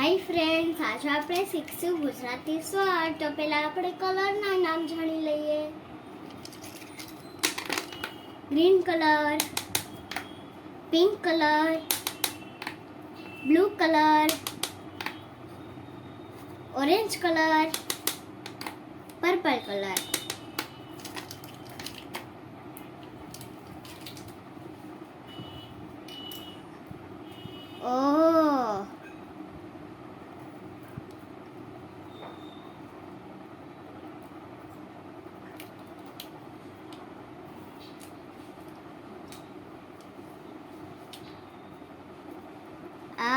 Hi friends, आज આપણે શીખશું ગુજરાતી સ્વર। તો પહેલા આપણે કલરના નામ જાણી લઈએ। Green colour, pink colour, blue colour, orange colour, purple colour. ओ आ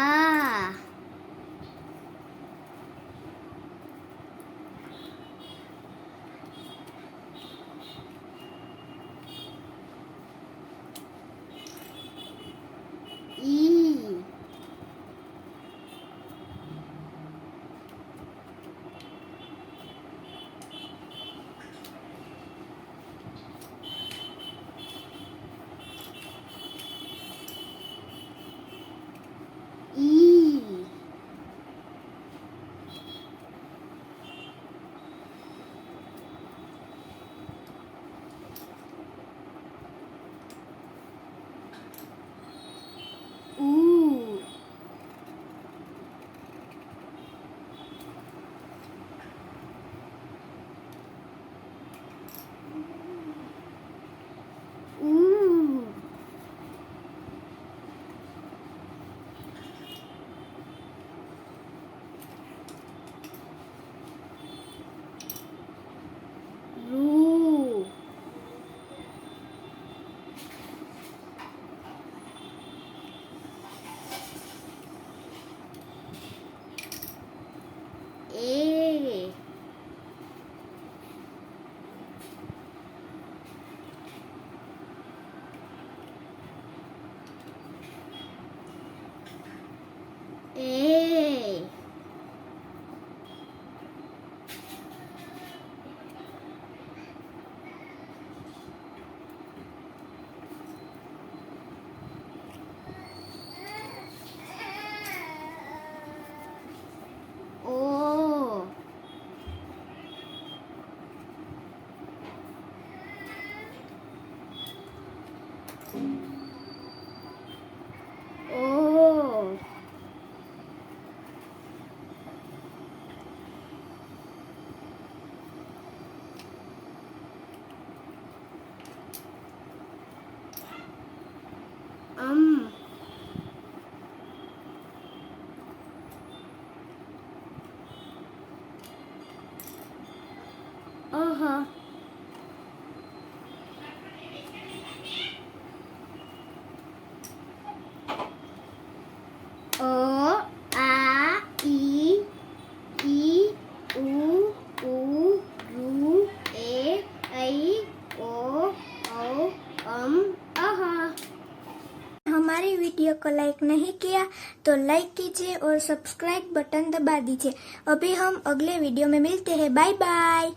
ई ए ओ Uh-huh. O A I U रू ए ऐ ओ औ अह। हमारी वीडियो को लाइक नहीं किया तो लाइक कीजिए और सब्सक्राइब बटन दबा दीजिए। अभी हम अगले वीडियो में मिलते हैं। Bye bye.